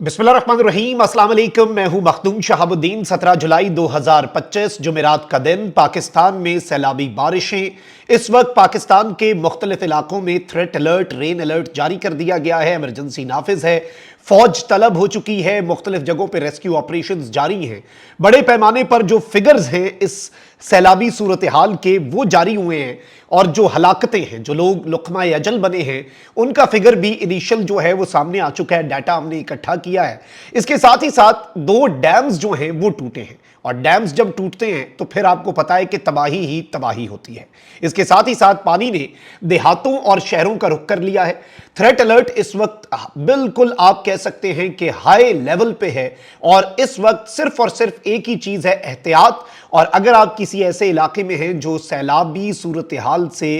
बिस्मिल्लाहिर्रहमानिर्रहीम, अस्सलाम वालेकुम। मैं हूं मखदूम शहाबुद्दीन। 17 जुलाई 2025 जुमेरात का दिन। पाकिस्तान में सैलाबी बारिशें। इस वक्त पाकिस्तान के मुख्तलिफ इलाकों में थ्रेट अलर्ट, रेन अलर्ट जारी कर दिया गया है। इमरजेंसी नाफिज है। फौज तलब हो चुकी है। मुख्तलिफ जगहों पर रेस्क्यू ऑपरेशंस जारी हैं। बड़े पैमाने पर जो फिगर्स हैं इस सैलाबी सूरत हाल के, वो जारी हुए हैं। और जो हलाकतें हैं, जो लोग लुक़मा अजल बने हैं, उनका फिगर भी इनिशियल जो है वो सामने आ चुका है। डाटा हमने इकट्ठा किया है। इसके साथ ही साथ 2 डैम्स जो हैं वो टूटे हैं। और डैम्स जब टूटते हैं तो फिर आपको पता है कि तबाही ही तबाही होती है। इसके साथ ही साथ पानी ने देहातों और शहरों का रुख कर लिया है। थ्रेट अलर्ट इस वक्त बिल्कुल आप कह सकते हैं कि हाई लेवल पे है। और इस वक्त सिर्फ और सिर्फ एक ही चीज है, एहतियात। और अगर आप किसी ऐसे इलाके में हैं जो सैलाबी सूरत हाल से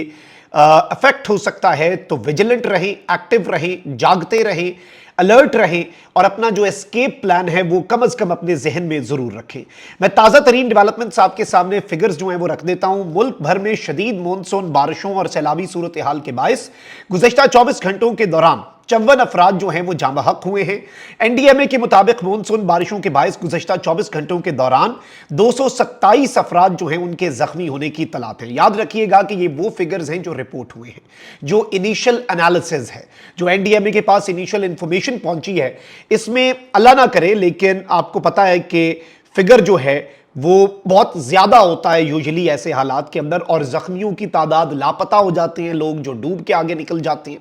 अफेक्ट हो सकता है, तो विजिलेंट रहें, एक्टिव रहें, जागते रहें, अलर्ट रहें। और अपना जो एस्केप प्लान है वो कम से कम अपने जहन में जरूर रखें। मैं ताजा तरीन डेवलपमेंट्स आपके सामने फिगर्स जो हैं वो रख देता हूं। मुल्क भर में शदीद मानसून बारिशों और सैलाबी सूरत हाल के बायस गुज़श्ता 24 घंटों के दौरान 54 अफराद जो हैं वो जाँ बहक हुए हैं। एनडीएमए के मुताबिक मानसून बारिशों के बायस गुज़श्ता 24 घंटों के दौरान 227 अफराद जो हैं उनके जख्मी होने की इत्तलात है। याद रखिएगा कि ये वो फिगर्स हैं जो रिपोर्ट हुए हैं, जो इनिशियल एनालिसिस है, जो एनडीएमए के पास इनिशियल इंफॉर्मेशन पहुंची है। इसमें अल्लाह ना करे, लेकिन आपको पता है कि फिगर जो है वो बहुत ज्यादा होता है यूजुअली ऐसे हालात के अंदर। और जख्मियों की तादाद, लापता हो जाते हैं लोग जो डूब के आगे निकल जाते हैं।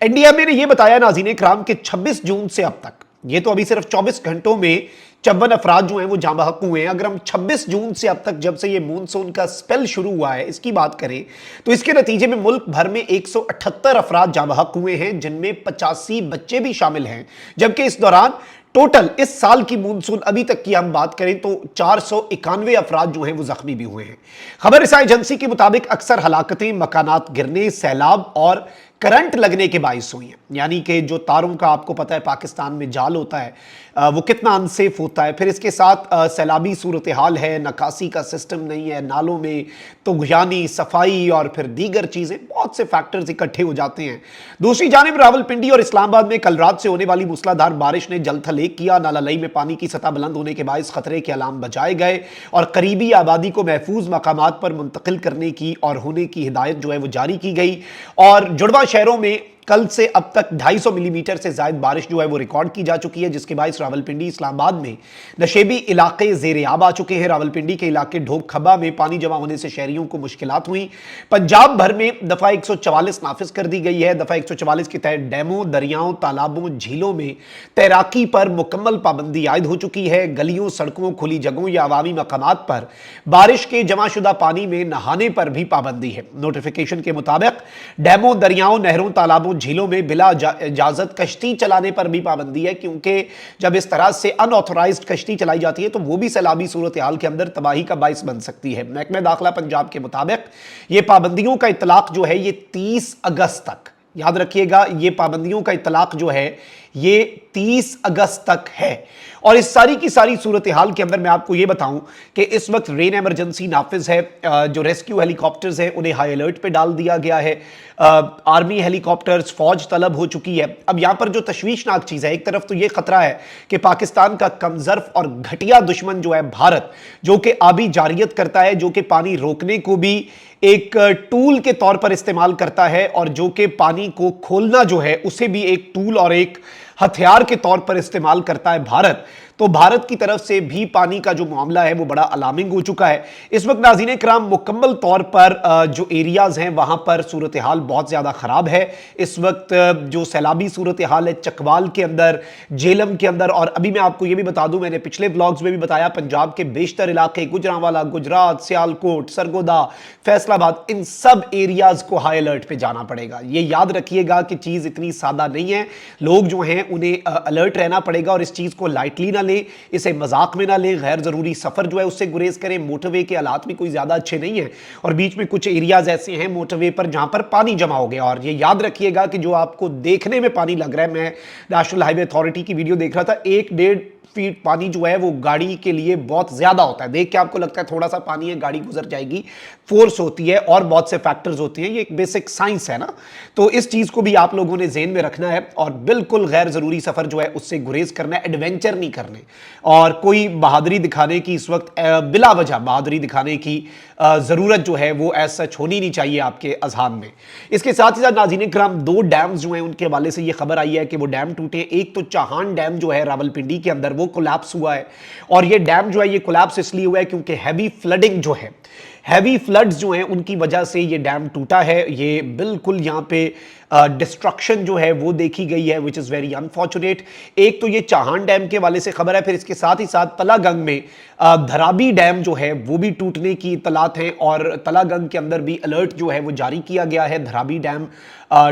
एनडीएमए ने यह बताया नाज़रीन कराम कि 26 जून से अब तक, ये तो अभी सिर्फ 24 घंटों में 54 अफराद जो हैं वो जाँ बहक हुए हैं। अगर हम 26 जून से अब तक, जब से ये मानसून का स्पेल शुरू हुआ है, इसकी बात करें तो इसके नतीजे में मुल्क भर में 178 अफराद जाँ बहक हुए हैं, जिनमें 85 बच्चे भी शामिल हैं। जबकि इस दौरान टोटल इस साल की मानसून अभी तक की हम बात करें तो 491 अफराद जो हैं वो जख्मी भी हुए हैं। खबर रसा एजेंसी के मुताबिक अक्सर हलाकतें मकानात गिरने, सैलाब और करंट लगने के बायस हुई हैं। यानी कि जो तारों का आपको पता है पाकिस्तान में जाल होता है, वो कितना अनसेफ होता है। फिर इसके साथ सैलाबी सूरत हाल है, नकासी का सिस्टम नहीं है नालों में, तुग़यानी, सफाई और फिर दीगर चीज़ें, बहुत से फैक्टर्स इकट्ठे हो जाते हैं। दूसरी जानिब रावलपिंडी और इस्लामाबाद में कल रात से होने वाली मूसलाधार बारिश ने जल थलेग किया। नाला लई में पानी की सतह बुलंद होने के बायस खतरे के अलाम बजाए गए और करीबी आबादी को महफूज मकामात पर मुंतकिल करने की और होने की हिदायत जो है वो जारी की गई। और जुड़वा शहरों में कल से अब तक 250 मिलीमीटर से ज्यादा बारिश जो है वो रिकॉर्ड की जा चुकी है, जिसके बायस रावलपिंडी, इस्लामाबाद में नशेबी इलाके ज़ेरे आब आ चुके हैं। रावलपिंडी के इलाके ढोब खब्बा में पानी जमा होने से शहरियों को मुश्किलात हुई। पंजाब भर में दफा 144 नाफिज कर दी गई है। दफा 144 के तहत डैमों, दरियाओं, तालाबों, झीलों में तैराकी पर मुकम्मल पाबंदी आयद हो चुकी है। गलियों, सड़कों, खुली जगहों या अवामी मकामात पर बारिश के जमाशुदा पानी में नहाने पर भी पाबंदी है। नोटिफिकेशन के मुताबिक डैमों, दरियाओं, नहरों, तालाबों, झीलों में बिला इजाजत कश्ती चलाने पर भी पाबंदी है, क्योंकि जब इस तरह से अनऑथोराइज्ड कश्ती चलाई जाती है तो वो भी सैलाबी सूरत हाल के अंदर तबाही का बाइस बन सकती है। महकमे दाखिला पंजाब के मुताबिक ये पाबंदियों का इतलाक जो है ये 30 अगस्त तक, याद रखिएगा, ये पाबंदियों का इतलाक जो है ये 30 अगस्त तक है। और इस सारी की सारी सूरत हाल के अंदर मैं आपको यह बताऊं कि इस वक्त रेन इमरजेंसी नाफिज है। जो रेस्क्यू हेलीकॉप्टर्स हैं उन्हें हाई अलर्ट पे डाल दिया गया है। आर्मी हेलीकॉप्टर्स, फौज तलब हो चुकी है। अब यहां पर जो तशवीशनाक चीज है, एक तरफ तो यह खतरा है कि पाकिस्तान का कमजर्फ और घटिया दुश्मन जो है भारत, जो कि आबी जारियत करता है, जो कि पानी रोकने को भी एक टूल के तौर पर इस्तेमाल करता है, और जो कि पानी को खोलना जो है उसे भी एक टूल और एक हथियार के तौर पर इस्तेमाल करता है भारत। तो भारत की तरफ से भी पानी का जो मामला है वो बड़ा अलार्मिंग हो चुका है। इस वक्त नाज़रीन कराम मुकम्मल तौर पर जो एरियाज हैं वहां पर सूरत हाल बहुत ज्यादा खराब है। इस वक्त जो सैलाबी सूरत हाल है चकवाल के अंदर, जेलम के अंदर, और अभी मैं आपको ये भी बता दूं, मैंने पिछले व्लॉग्स में भी बताया, पंजाब के बेशतर इलाके, गुजरांवाला, गुजरात, सियालकोट, सरगोदा, फैसलाबाद, इन सब एरियाज को हाई अलर्ट पे जाना पड़ेगा। ये याद रखिएगा कि चीज इतनी सादा नहीं है। लोग जो हैं उन्हें अलर्ट रहना पड़ेगा और इस चीज को लाइटली ना लें, इसे मजाक में ना लें। गैर जरूरी सफर जो है उससे गुरेज करें। मोटरवे के हालात भी कोई ज्यादा अच्छे नहीं है और बीच में कुछ एरियाज ऐसे हैं मोटरवे पर जहां पर पानी जमा हो गया। और ये याद रखिएगा कि जो आपको देखने में पानी लग रहा है, मैं नेशनल हाईवे अथॉरिटी की वीडियो देख रहा था, 1-1.5 फीट पानी जो है वो गाड़ी के लिए बहुत ज्यादा होता है। देख के आपको लगता है थोड़ा सा पानी है, गाड़ी गुजर जाएगी, फोर्स होती है और बहुत से फैक्टर्स होती हैं। ये एक बेसिक साइंस है ना, तो इस चीज को भी आप लोगों ने ज़हन में रखना है और बिल्कुल गैर जरूरी सफर जो है उससे गुरेज करना है, एडवेंचर नहीं करने। और कोई बहादुरी दिखाने की इस वक्त बिला वजह बहादुरी दिखाने की जरूरत जो है वो ऐसा सच होनी नहीं चाहिए आपके अजहान में। इसके साथ ही साथ नाज़रीन किराम, दो डैम्स जो हैं उनके हवाले से ये खबर आई है कि वो डैम टूटे। एक तो चाहान डैम जो है रावलपिंडी के अंदर वो कोलैप्स हुआ है, और ये डैम जो है ये कोलैप्स इसलिए हुआ है क्योंकि हैवी फ्लडिंग जो है, हैवी फ्लड्स जो हैं उनकी वजह से ये डैम टूटा है। ये बिल्कुल यहाँ पे डिस्ट्रक्शन जो है वो देखी गई है, विच इज़ वेरी अनफॉर्चुनेट। एक तो ये चाहान डैम के वाले से खबर है, फिर इसके साथ ही साथ तलागंग में धराबी डैम जो है वो भी टूटने की इतलात हैं, और तलागंग के अंदर भी अलर्ट जो है वो जारी किया गया है धराबी डैम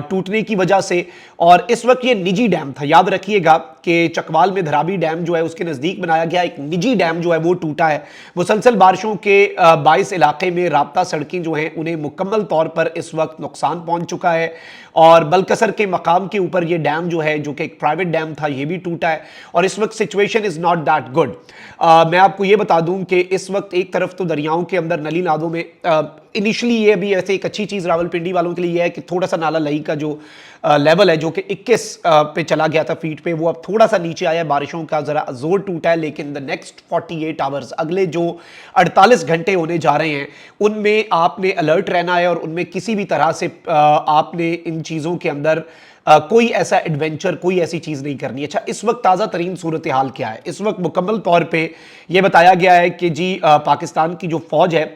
टूटने की वजह से। और इस वक्त ये निजी डैम था, याद रखिएगा कि चकवाल में धराबी डैम जो है उसके नज़दीक बनाया गया एक निजी डैम जो है वो टूटा है। मुसलसल बारिशों के बाइस इलाके में राब्ता सड़कें जो हैं उन्हें मुकम्मल तौर पर इस वक्त नुकसान पहुंच चुका है, और बलकसर के मकाम के ऊपर ये डैम जो है जो कि एक प्राइवेट डैम था ये भी टूटा है, और इस वक्त situation is not that good. मैं आपको ये बता दूं कि इस वक्त एक तरफ तो दरियाओं के अंदर नली नादों में इनिशियली ये भी ऐसे एक अच्छी चीज़ रावलपिंडी वालों के लिए यह है कि थोड़ा सा नाला लई का जो लेवल है जो कि 21 पे चला गया था फीट पे, वो अब थोड़ा सा नीचे आया है, बारिशों का ज़रा जोर टूटा है। लेकिन द नेक्स्ट 48 आवर्स, अगले जो 48 घंटे होने जा रहे हैं उनमें आपने अलर्ट रहना है, और उनमें किसी भी तरह से आपने इन चीज़ों के अंदर कोई ऐसा एडवेंचर, कोई ऐसी चीज़ नहीं करनी। अच्छा, इस वक्त ताज़ा तरीन सूरत हाल क्या है? इस वक्त मुकम्मल तौर पर यह बताया गया है कि जी पाकिस्तान की जो फ़ौज है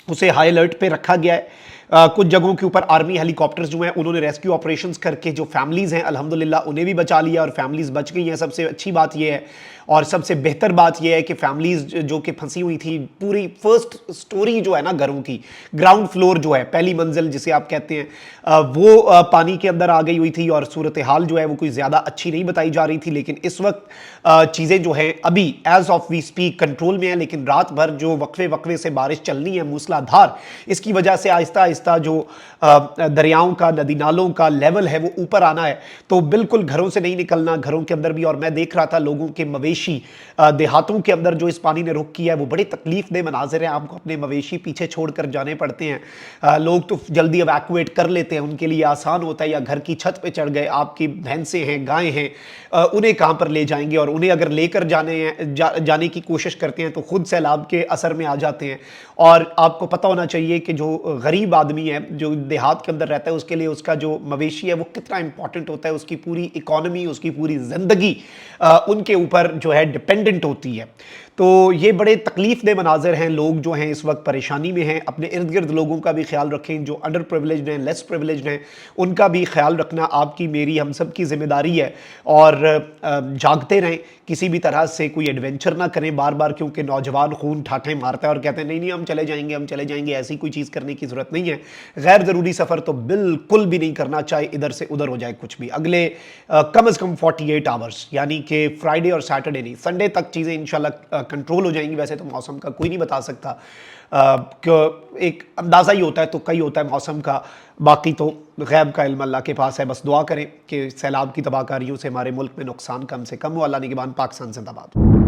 उसे हाई अलर्ट पे रखा गया है। कुछ जगहों के ऊपर आर्मी हेलीकॉप्टर्स जो हैं उन्होंने रेस्क्यू ऑपरेशंस करके जो फैमिलीज़ हैं अल्हम्दुलिल्लाह उन्हें भी बचा लिया, और फैमिलीज़ बच गई हैं। सबसे अच्छी बात यह है और सबसे बेहतर बात यह है कि फैमिलीज़ जो कि फंसी हुई थी, पूरी फर्स्ट स्टोरी जो है ना घरों की, ग्राउंड फ्लोर जो है, पहली मंजिल जिसे आप कहते हैं, वो पानी के अंदर आ गई हुई थी, और सूरत हाल जो है वो कोई ज़्यादा अच्छी नहीं बताई जा रही थी। लेकिन इस वक्त चीज़ें जो है अभी as of we speak control में है, लेकिन रात भर जो वक्फे वक्फे से बारिश चलनी है मूसलाधार, इसकी वजह से आहिस्ता आहिस्ता जो दरियाओं का, नदी नालों का लेवल है वो ऊपर आना है। तो बिल्कुल घरों से नहीं निकलना, घरों के अंदर भी। और मैं देख रहा था लोगों के मवेशी देहातों के अंदर जो इस पानी ने रुख किया है वो बड़े तकलीफ दे मनाजिर हैं। आपको अपने मवेशी पीछे छोड़कर जाने पड़ते हैं। लोग तो जल्दी एवैक्यूएट कर लेते हैं, उनके लिए आसान होता है, या घर की छत पे चढ़ गए, आपकी भैंसें हैं, गायें हैं, उन्हें कहाँ पर ले जाएंगे, और उन्हें अगर लेकर जाने की कोशिश करते हैं तो खुद सैलाब के असर में आ जाते हैं। और आपको पता होना चाहिए कि जो गरीब आदमी है जो देहात के अंदर रहता है उसके लिए उसका जो मवेशी है वो कितना इंपॉर्टेंट होता है, उसकी पूरी इकोनॉमी, उसकी पूरी ज़िंदगी उनके ऊपर जो है डिपेंडेंट होती है। तो ये बड़े तकलीफ दे मनाजिर हैं। लोग जो हैं इस वक्त परेशानी में हैं। अपने इर्द गिर्द लोगों का भी ख्याल रखें, जो अंडर प्रिविलेज्ड हैं, लेस प्रिविलेज्ड हैं, उनका भी ख्याल रखना आपकी, मेरी, हम सब की जिम्मेदारी है। और जागते रहें, किसी भी तरह से कोई एडवेंचर ना करें बार बार, क्योंकि नौजवान खून ठाठे मारता है और कहते हैं नहीं नहीं हम चले जाएंगे, हम चले जाएंगे। ऐसी कोई चीज़ करने की ज़रूरत नहीं है। गैर ज़रूरी सफ़र तो बिल्कुल भी नहीं करना, चाहे इधर से उधर हो जाए कुछ भी। अगले कम से कम 48 आवर्स, यानी कि फ्राइडे और सैटरडे नहीं, संडे तक चीज़ें इंशाल्लाह कंट्रोल हो जाएंगी। वैसे तो मौसम का कोई नहीं बता सकता, एक अंदाज़ा ही होता है, तो कई होता है मौसम का। बाकी तो गैब का इल्म अल्लाह के पास है। बस दुआ करें कि सैलाब की तबाहकारियों से हमारे मुल्क में नुकसान कम से कम हो। अल्लाह निगहबान। पाकिस्तान जिंदाबाद।